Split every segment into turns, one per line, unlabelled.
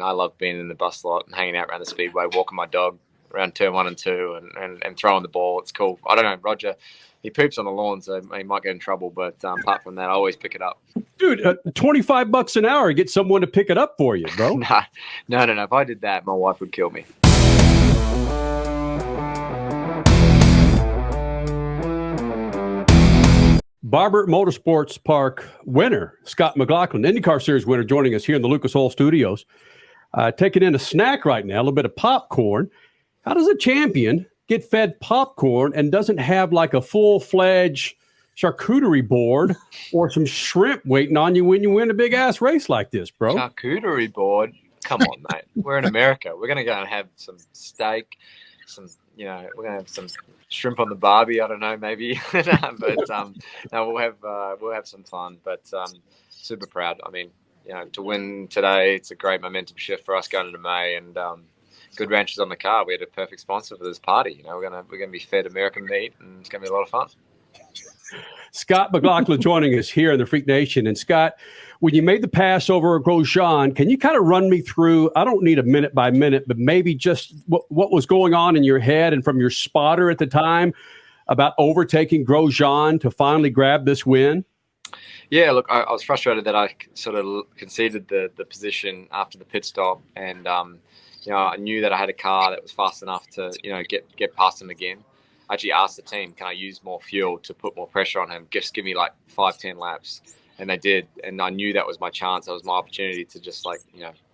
I love being in the bus lot and hanging out around the speedway, walking my dog around turn 1 and 2 and throwing the ball. It's cool. I don't know, Roger, he poops on the lawn, so he might get in trouble. But apart from that, I always pick it up.
Dude, $25 an hour to get someone to pick it up for you, bro.
No. If I did that, my wife would kill me.
Barber Motorsports Park winner, Scott McLaughlin, IndyCar Series winner, joining us here in the Lucas Oil Studios. Taking in a snack right now, a little bit of popcorn. How does a champion get fed popcorn and doesn't have like a full-fledged charcuterie board or some shrimp waiting on you when you win a big-ass race like this, bro?
Charcuterie board? Come on, mate. We're in America. We're going to go and have some steak, we're going to have some shrimp on the barbie. I don't know, maybe. But no, we'll have some fun. But super proud. I mean, to win today, it's a great momentum shift for us going into May, and good ranches on the car. We had a perfect sponsor for this party. We're gonna be fed American meat, and it's gonna be a lot of fun.
Scott McLaughlin joining us here in the Freak Nation. And Scott, when you made the pass over Grosjean, can you kind of run me through, I don't need a minute by minute, but maybe just what was going on in your head and from your spotter at the time about overtaking Grosjean to finally grab this win?
Yeah, look, I was frustrated that I sort of conceded the position after the pit stop. And, I knew that I had a car that was fast enough to, get past him again. I actually asked the team, can I use more fuel to put more pressure on him? Just give me like 5-10 laps. And they did. And I knew that was my chance. That was my opportunity to just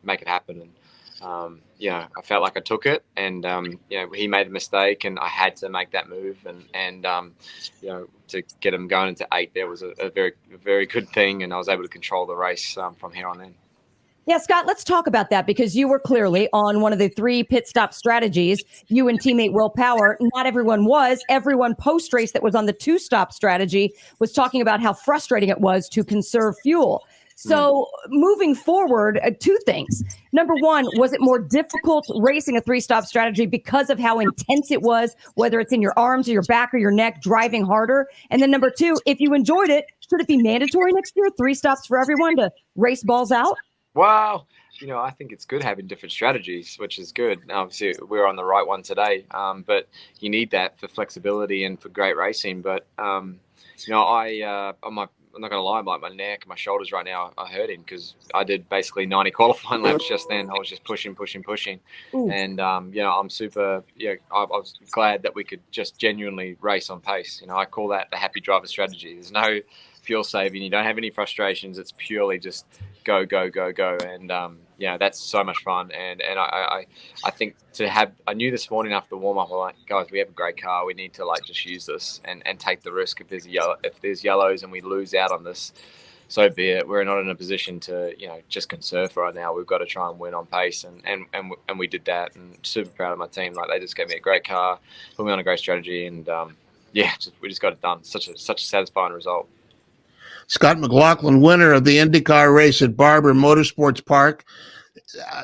make it happen. And, I felt like I took it. And, he made a mistake and I had to make that move. And to get him going into 8 there was a very, very good thing. And I was able to control the race from here on in.
Yeah, Scott, let's talk about that because you were clearly on one of the 3 pit stop strategies. You and teammate Will Power, not everyone was. Everyone post-race that was on the 2-stop strategy was talking about how frustrating it was to conserve fuel. So moving forward, 2 things. Number 1, was it more difficult racing a 3-stop strategy because of how intense it was, whether it's in your arms or your back or your neck, driving harder? And then number 2, if you enjoyed it, should it be mandatory next year, 3 stops for everyone to race balls out?
Well, I think it's good having different strategies, which is good. Obviously, we're on the right one today, but you need that for flexibility and for great racing. But, I'm not going to lie, my neck and my shoulders right now are hurting because I did basically 90 qualifying laps just then. I was just pushing. Ooh. And, I'm super, I was glad that we could just genuinely race on pace. I call that the happy driver strategy. There's no fuel saving. You don't have any frustrations. It's purely just go. And, that's so much fun. And I think I knew this morning after the warm up, I'm like, guys, we have a great car. We need to just use this and take the risk if there's yellows and we lose out on this, so be it. We're not in a position to, just conserve right now. We've got to try and win on pace. And we did that, and super proud of my team. They just gave me a great car, put me on a great strategy. And we just got it done. Such a satisfying result.
Scott McLaughlin, winner of the IndyCar race at Barber Motorsports Park.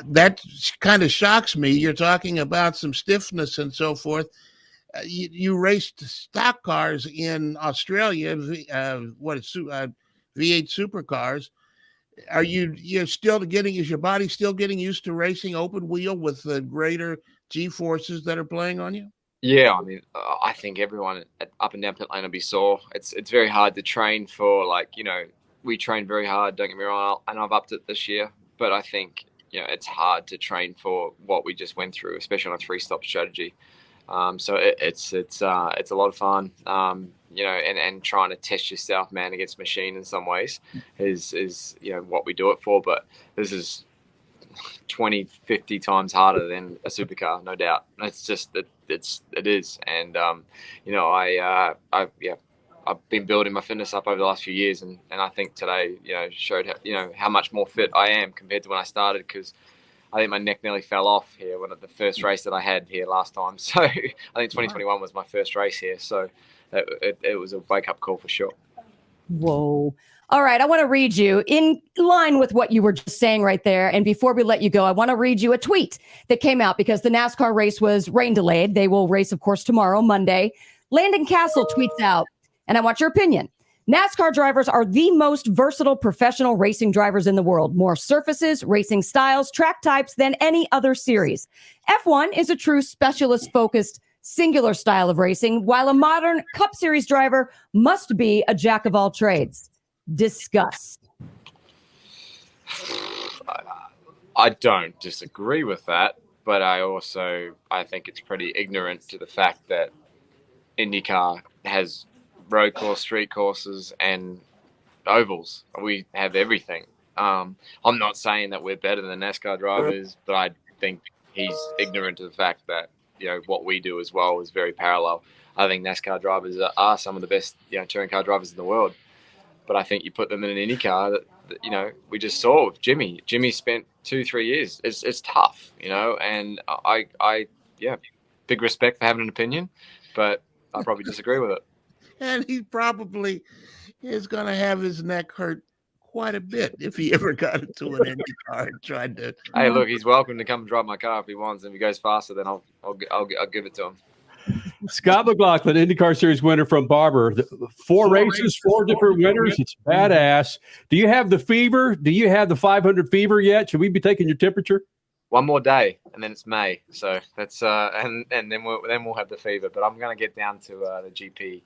That kind of shocks me. You're talking about some stiffness and so forth. You raced stock cars in Australia, V8 supercars. Is your body still getting used to racing open wheel with the greater G-forces that are playing on you?
Yeah, I mean, I think everyone up and down pit lane will be sore. It's very hard to train for, we train very hard, don't get me wrong, and I've upped it this year. But I think, it's hard to train for what we just went through, especially on a 3-stop strategy. So it's a lot of fun, and trying to test yourself, man, against machine in some ways is what we do it for. But this is 20, 50 times harder than a supercar, no doubt. It's just that it is. And, I've been building my fitness up over the last few years. And I think today, showed how much more fit I am compared to when I started, because I think my neck nearly fell off here when the first race that I had here last time. So I think 2021 was my first race here. So it was a wake-up call for sure.
Whoa. All right, I want to read you in line with what you were just saying right there. And before we let you go, I want to read you a tweet that came out because the NASCAR race was rain delayed. They will race, of course, tomorrow, Monday. Landon Castle tweets out, and I want your opinion. NASCAR drivers are the most versatile professional racing drivers in the world. More surfaces, racing styles, track types than any other series. F1 is a true specialist-focused, singular style of racing, while a modern Cup Series driver must be a jack of all trades. Discuss.
I don't disagree with that, but I think it's pretty ignorant to the fact that IndyCar has road course, street courses, and ovals. We have everything. I'm not saying that we're better than NASCAR drivers, but I think he's ignorant to the fact that what we do as well is very parallel. I think NASCAR drivers are some of the best touring car drivers in the world, but I think you put them in an IndyCar that we just saw with Jimmy. Jimmy spent 2-3 years. It's tough, and I big respect for having an opinion, but I probably disagree with it.
And he probably is going to have his neck hurt quite a bit if he ever got into an IndyCar and tried to.
Hey, look, he's welcome to come drive my car if he wants. If he goes faster, then I'll give it to him.
Scott McLaughlin, IndyCar Series winner from Barber. Four races, four different winners. It's badass. Do you have the fever? Do you have the 500 fever yet? Should we be taking your temperature?
One more day, and then it's May. So that's and then we'll have the fever. But I'm going to get down to the GP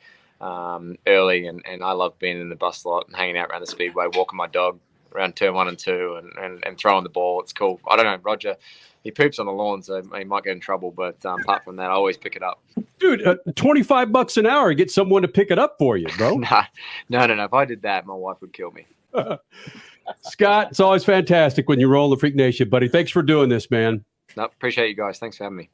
early, and I love being in the bus lot and hanging out around the speedway, walking my dog around turn 1 and 2, and throwing the ball. It's cool. I don't know, Roger. He poops on the lawn, so he might get in trouble. But apart from that, I always pick it up.
Dude, $25 an hour, get someone to pick it up for you, bro.
No. If I did that, my wife would kill me.
Scott, it's always fantastic when you roll the Freak Nation, buddy. Thanks for doing this, man.
No, appreciate you guys. Thanks for having me.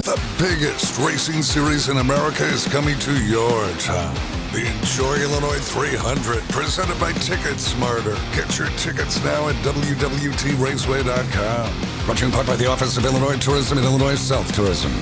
The biggest racing series in America is coming to your town. The Enjoy Illinois 300, presented by Ticket Smarter. Get your tickets now at WWTRaceway.com. Brought to you in part by the Office of Illinois Tourism and Illinois South Tourism.